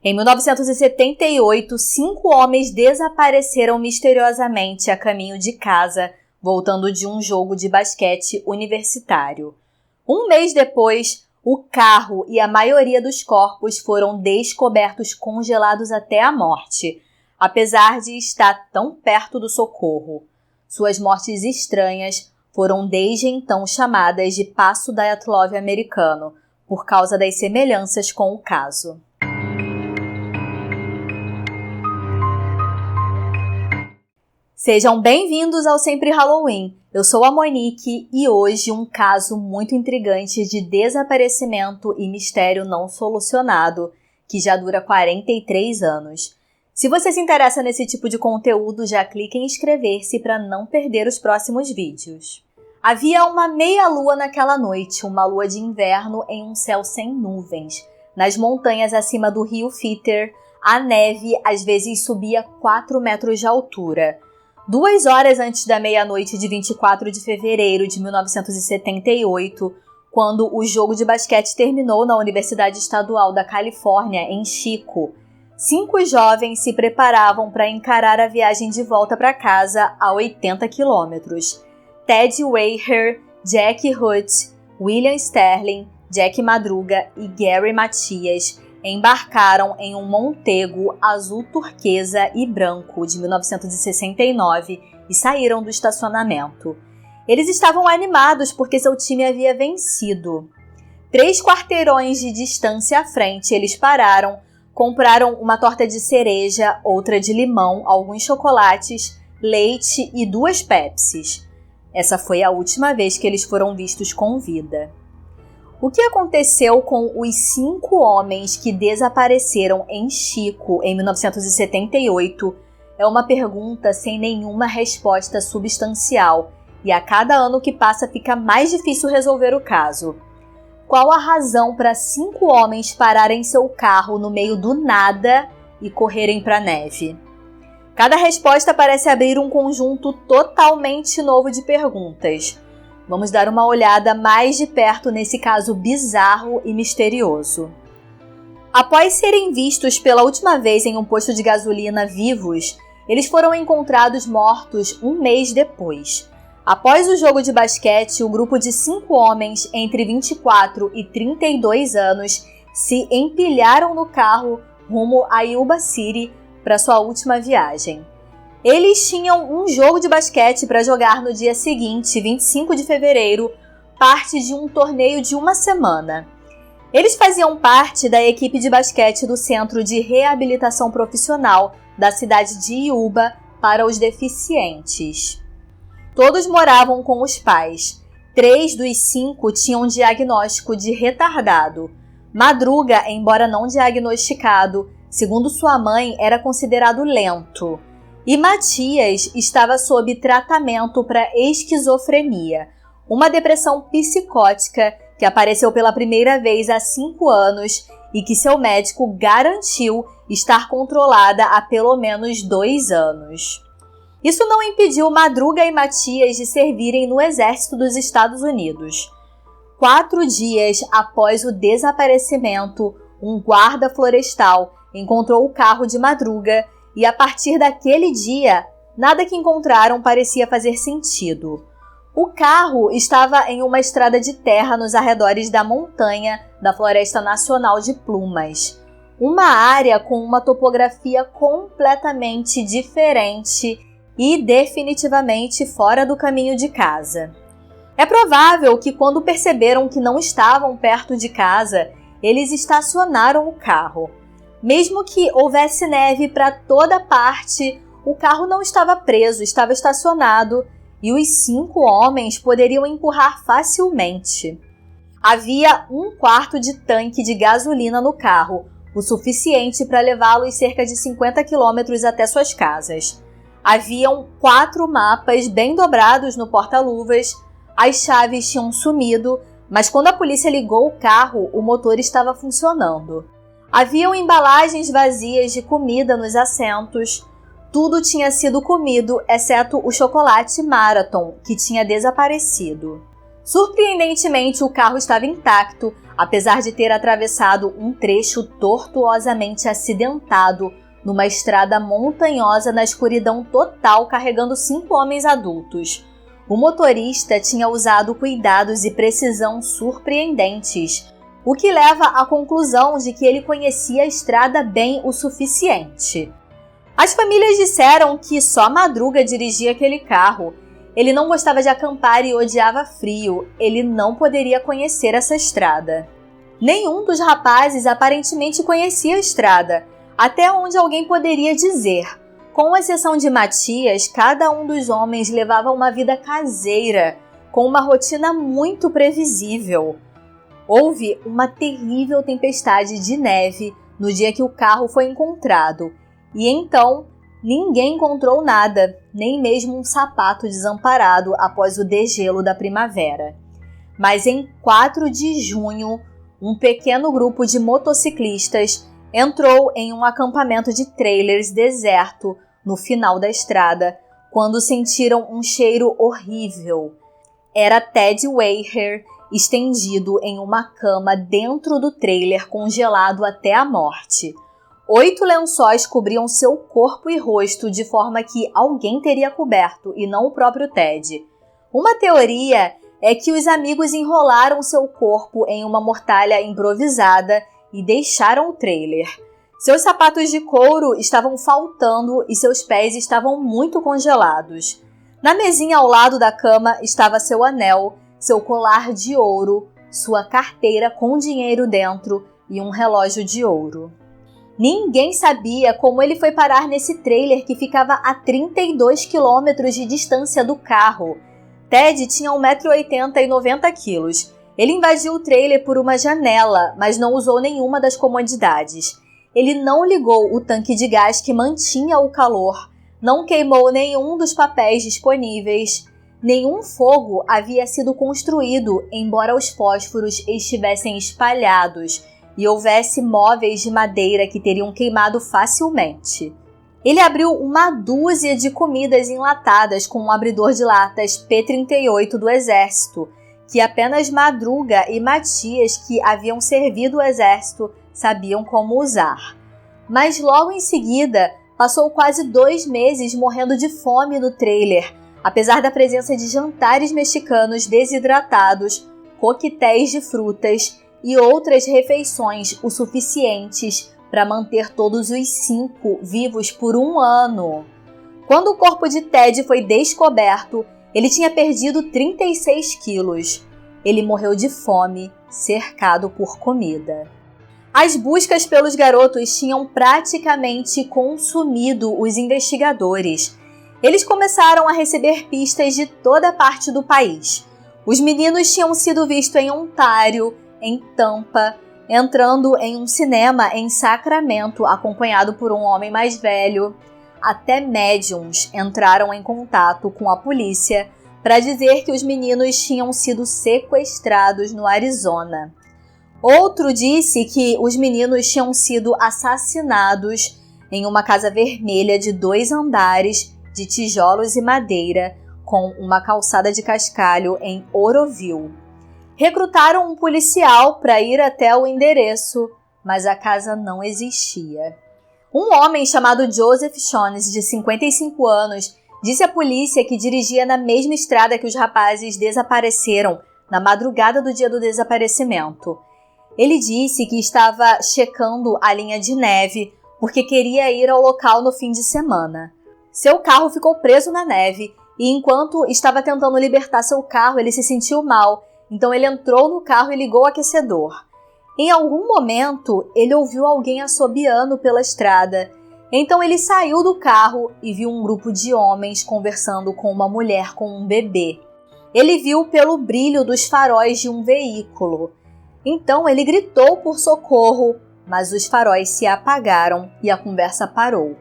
Em 1978, 5 homens desapareceram misteriosamente a caminho de casa, voltando de um jogo de basquete universitário. Um mês depois, o carro e a maioria dos corpos foram descobertos congelados até a morte, apesar de estar tão perto do socorro. Suas mortes estranhas foram desde então chamadas de Passo Dyatlov americano, por causa das semelhanças com o caso. Sejam bem-vindos ao Sempre Halloween. Eu sou a Monique e hoje um caso muito intrigante de desaparecimento e mistério não solucionado, que já dura 43 anos. Se você se interessa nesse tipo de conteúdo, já clique em inscrever-se para não perder os próximos vídeos. Havia uma meia-lua naquela noite, uma lua de inverno em um céu sem nuvens. Nas montanhas acima do rio Fitter, a neve às vezes subia 4 metros de altura. 2 horas antes da meia-noite de 24 de fevereiro de 1978, quando o jogo de basquete terminou na Universidade Estadual da Califórnia, em Chico, 5 jovens se preparavam para encarar a viagem de volta para casa a 80 quilômetros. Ted Weiher, Jack Hutt, William Sterling, Jack Madruga e Gary Matias embarcaram em um Montego azul turquesa e branco de 1969 e saíram do estacionamento. Eles estavam animados porque seu time havia vencido. 3 quarteirões de distância à frente, eles pararam, compraram uma torta de cereja, outra de limão, alguns chocolates, leite e 2 Pepsis. Essa foi a última vez que eles foram vistos com vida. O que aconteceu com os 5 homens que desapareceram em Chico em 1978 é uma pergunta sem nenhuma resposta substancial e a cada ano que passa fica mais difícil resolver o caso. Qual a razão para 5 homens pararem seu carro no meio do nada e correrem para a neve? Cada resposta parece abrir um conjunto totalmente novo de perguntas. Vamos dar uma olhada mais de perto nesse caso bizarro e misterioso. Após serem vistos pela última vez em um posto de gasolina vivos, eles foram encontrados mortos um mês depois. Após o jogo de basquete, o grupo de 5 homens entre 24 e 32 anos se empilharam no carro rumo a Yuba City para sua última viagem. Eles tinham um jogo de basquete para jogar no dia seguinte, 25 de fevereiro, parte de um torneio de uma semana. Eles faziam parte da equipe de basquete do Centro de Reabilitação Profissional da cidade de Yuba para os deficientes. Todos moravam com os pais. 3 dos 5 tinham diagnóstico de retardado. Madruga, embora não diagnosticado, segundo sua mãe, era considerado lento. E Matias estava sob tratamento para esquizofrenia, uma depressão psicótica que apareceu pela primeira vez há 5 anos e que seu médico garantiu estar controlada há pelo menos 2 anos. Isso não impediu Madruga e Matias de servirem no Exército dos Estados Unidos. 4 dias após o desaparecimento, um guarda florestal encontrou o carro de Madruga e a partir daquele dia, nada que encontraram parecia fazer sentido. O carro estava em uma estrada de terra nos arredores da montanha da Floresta Nacional de Plumas, uma área com uma topografia completamente diferente e definitivamente fora do caminho de casa. É provável que quando perceberam que não estavam perto de casa, eles estacionaram o carro. Mesmo que houvesse neve para toda parte, o carro não estava preso, estava estacionado e os 5 homens poderiam empurrar facilmente. Havia 1/4 de tanque de gasolina no carro, o suficiente para levá-los cerca de 50 quilômetros até suas casas. Haviam 4 mapas bem dobrados no porta-luvas, as chaves tinham sumido, mas quando a polícia ligou o carro, o motor estava funcionando. Haviam embalagens vazias de comida nos assentos. Tudo tinha sido comido, exceto o chocolate Marathon, que tinha desaparecido. Surpreendentemente, o carro estava intacto, apesar de ter atravessado um trecho tortuosamente acidentado numa estrada montanhosa na escuridão total, carregando 5 homens adultos. O motorista tinha usado cuidados e precisão surpreendentes, o que leva à conclusão de que ele conhecia a estrada bem o suficiente. As famílias disseram que só Madruga dirigia aquele carro. Ele não gostava de acampar e odiava frio. Ele não poderia conhecer essa estrada. Nenhum dos rapazes aparentemente conhecia a estrada, até onde alguém poderia dizer. Com exceção de Matias, cada um dos homens levava uma vida caseira, com uma rotina muito previsível. Houve uma terrível tempestade de neve no dia que o carro foi encontrado, e então ninguém encontrou nada, nem mesmo um sapato desamparado após o degelo da primavera. Mas em 4 de junho, um pequeno grupo de motociclistas entrou em um acampamento de trailers deserto no final da estrada, quando sentiram um cheiro horrível. Era Ted Weiher estendido em uma cama dentro do trailer, congelado até a morte. 8 lençóis cobriam seu corpo e rosto de forma que alguém teria coberto e não o próprio Ted. Uma teoria é que os amigos enrolaram seu corpo em uma mortalha improvisada e deixaram o trailer. Seus sapatos de couro estavam faltando e seus pés estavam muito congelados. Na mesinha ao lado da cama estava seu anel, seu colar de ouro, sua carteira com dinheiro dentro e um relógio de ouro. Ninguém sabia como ele foi parar nesse trailer que ficava a 32 quilômetros de distância do carro. Ted tinha 1,80 m e 90 kg. Ele invadiu o trailer por uma janela, mas não usou nenhuma das comodidades. Ele não ligou o tanque de gás que mantinha o calor, não queimou nenhum dos papéis disponíveis. Nenhum fogo havia sido construído, embora os fósforos estivessem espalhados e houvesse móveis de madeira que teriam queimado facilmente. Ele abriu uma dúzia de comidas enlatadas com um abridor de latas P-38 do Exército, que apenas Madruga e Matias, que haviam servido o Exército, sabiam como usar. Mas logo em seguida, passou quase 2 meses morrendo de fome no trailer, apesar da presença de jantares mexicanos desidratados, coquetéis de frutas e outras refeições o suficientes para manter todos os 5 vivos por 1 ano. Quando o corpo de Ted foi descoberto, ele tinha perdido 36 quilos. Ele morreu de fome, cercado por comida. As buscas pelos garotos tinham praticamente consumido os investigadores. Eles começaram a receber pistas de toda parte do país. Os meninos tinham sido vistos em Ontário, em Tampa, entrando em um cinema em Sacramento, acompanhado por um homem mais velho. Até médiums entraram em contato com a polícia para dizer que os meninos tinham sido sequestrados no Arizona. Outro disse que os meninos tinham sido assassinados em uma casa vermelha de 2 andares, de tijolos e madeira, com uma calçada de cascalho em Oroville. Recrutaram um policial para ir até o endereço, mas a casa não existia. Um homem chamado Joseph Shones, de 55 anos, disse à polícia que dirigia na mesma estrada que os rapazes desapareceram na madrugada do dia do desaparecimento. Ele disse que estava checando a linha de neve porque queria ir ao local no fim de semana. Seu carro ficou preso na neve e enquanto estava tentando libertar seu carro, ele se sentiu mal. Então ele entrou no carro e ligou o aquecedor. Em algum momento, ele ouviu alguém assobiando pela estrada. Então ele saiu do carro e viu um grupo de homens conversando com uma mulher com um bebê. Ele viu pelo brilho dos faróis de um veículo. Então ele gritou por socorro, mas os faróis se apagaram e a conversa parou.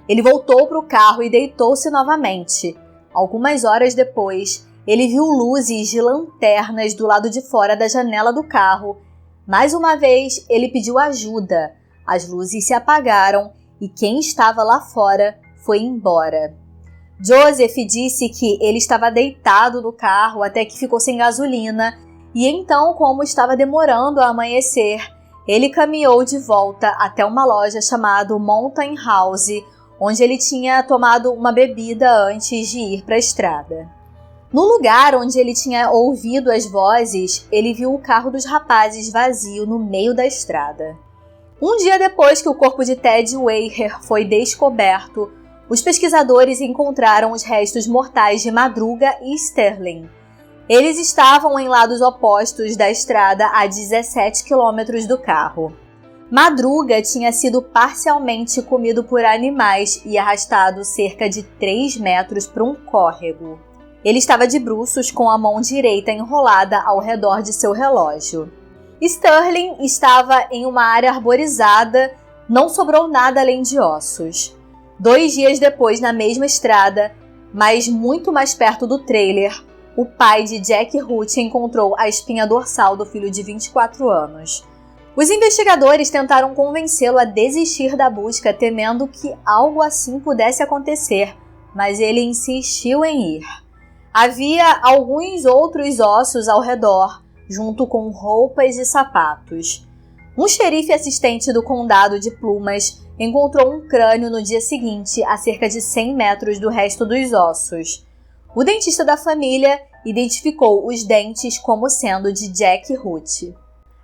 Ele voltou para o carro e deitou-se novamente. Algumas horas depois, ele viu luzes de lanternas do lado de fora da janela do carro. Mais uma vez, ele pediu ajuda. As luzes se apagaram e quem estava lá fora foi embora. Joseph disse que ele estava deitado no carro até que ficou sem gasolina e então, como estava demorando a amanhecer, ele caminhou de volta até uma loja chamada Mountain House, onde ele tinha tomado uma bebida antes de ir para a estrada. No lugar onde ele tinha ouvido as vozes, ele viu o carro dos rapazes vazio no meio da estrada. Um dia depois que o corpo de Ted Weiher foi descoberto, os pesquisadores encontraram os restos mortais de Madruga e Sterling. Eles estavam em lados opostos da estrada a 17 quilômetros do carro. Madruga tinha sido parcialmente comido por animais e arrastado cerca de 3 metros para um córrego. Ele estava de bruços com a mão direita enrolada ao redor de seu relógio. Sterling estava em uma área arborizada, não sobrou nada além de ossos. 2 dias depois, na mesma estrada, mas muito mais perto do trailer, o pai de Jack Ruth encontrou a espinha dorsal do filho de 24 anos. Os investigadores tentaram convencê-lo a desistir da busca, temendo que algo assim pudesse acontecer, mas ele insistiu em ir. Havia alguns outros ossos ao redor, junto com roupas e sapatos. Um xerife assistente do condado de Plumas encontrou um crânio no dia seguinte, a cerca de 100 metros do resto dos ossos. O dentista da família identificou os dentes como sendo de Jack Ruth.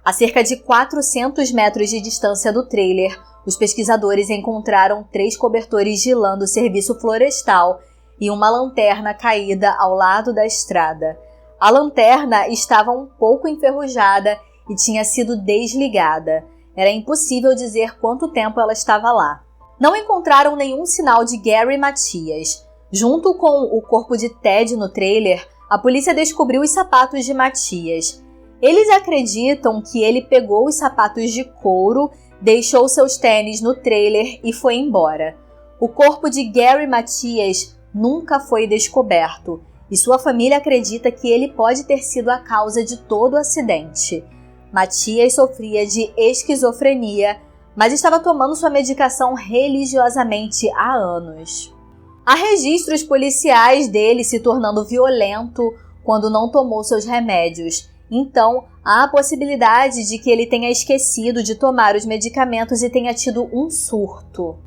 A cerca de 400 metros de distância do trailer, os pesquisadores encontraram 3 cobertores de lã do serviço florestal e uma lanterna caída ao lado da estrada. A lanterna estava um pouco enferrujada e tinha sido desligada. Era impossível dizer quanto tempo ela estava lá. Não encontraram nenhum sinal de Gary Matias. Junto com o corpo de Ted no trailer, a polícia descobriu os sapatos de Matias. Eles acreditam que ele pegou os sapatos de couro, deixou seus tênis no trailer e foi embora. O corpo de Gary Matias nunca foi descoberto e sua família acredita que ele pode ter sido a causa de todo o acidente. Matias sofria de esquizofrenia, mas estava tomando sua medicação religiosamente há anos. Há registros policiais dele se tornando violento quando não tomou seus remédios. Então, há a possibilidade de que ele tenha esquecido de tomar os medicamentos e tenha tido um surto.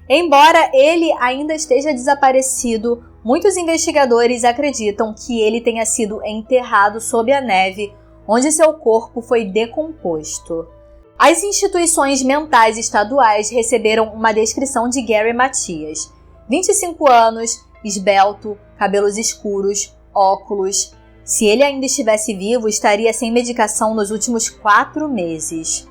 Embora ele ainda esteja desaparecido, muitos investigadores acreditam que ele tenha sido enterrado sob a neve, onde seu corpo foi decomposto. As instituições mentais estaduais receberam uma descrição de Gary Matias. 25 anos, esbelto, cabelos escuros, óculos. Se ele ainda estivesse vivo, estaria sem medicação nos últimos 4 meses.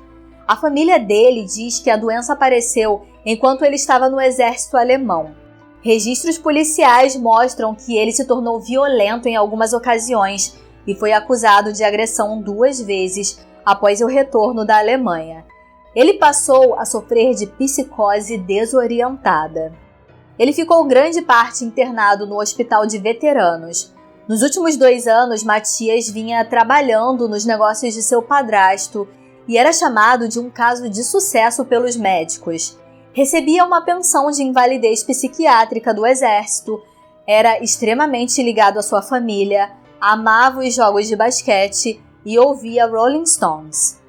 A família dele diz que a doença apareceu enquanto ele estava no exército alemão. Registros policiais mostram que ele se tornou violento em algumas ocasiões e foi acusado de agressão 2 vezes após o retorno da Alemanha. Ele passou a sofrer de psicose desorientada. Ele ficou grande parte internado no hospital de veteranos. Nos últimos 2 anos, Matias vinha trabalhando nos negócios de seu padrasto e era chamado de um caso de sucesso pelos médicos. Recebia uma pensão de invalidez psiquiátrica do exército, era extremamente ligado à sua família, amava os jogos de basquete e ouvia Rolling Stones.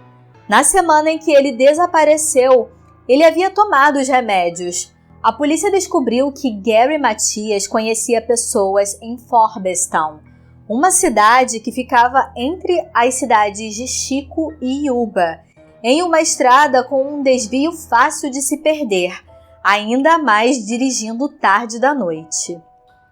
Na semana em que ele desapareceu, ele havia tomado os remédios. A polícia descobriu que Gary Matias conhecia pessoas em Forbestown, uma cidade que ficava entre as cidades de Chico e Yuba, em uma estrada com um desvio fácil de se perder, ainda mais dirigindo tarde da noite.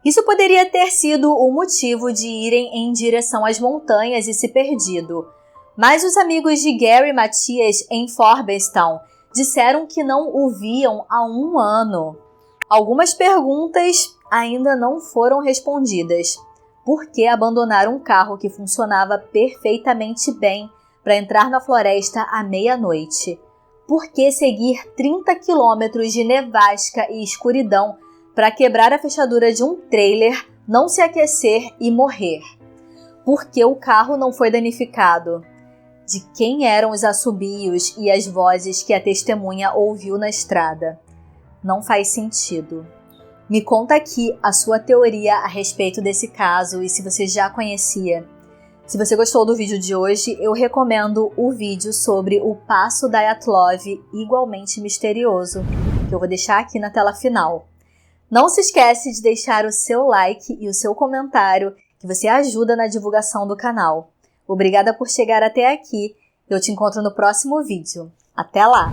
Isso poderia ter sido o motivo de irem em direção às montanhas e se perdido, mas os amigos de Gary Matias em Forbestown disseram que não o viam há 1 ano. Algumas perguntas ainda não foram respondidas. Por que abandonar um carro que funcionava perfeitamente bem para entrar na floresta à meia-noite? Por que seguir 30 quilômetros de nevasca e escuridão para quebrar a fechadura de um trailer, não se aquecer e morrer? Por que o carro não foi danificado? De quem eram os assobios e as vozes que a testemunha ouviu na estrada? Não faz sentido. Me conta aqui a sua teoria a respeito desse caso e se você já conhecia. Se você gostou do vídeo de hoje, eu recomendo o vídeo sobre o Passo Dyatlov, igualmente misterioso, que eu vou deixar aqui na tela final. Não se esquece de deixar o seu like e o seu comentário, que você ajuda na divulgação do canal. Obrigada por chegar até aqui. Eu te encontro no próximo vídeo. Até lá!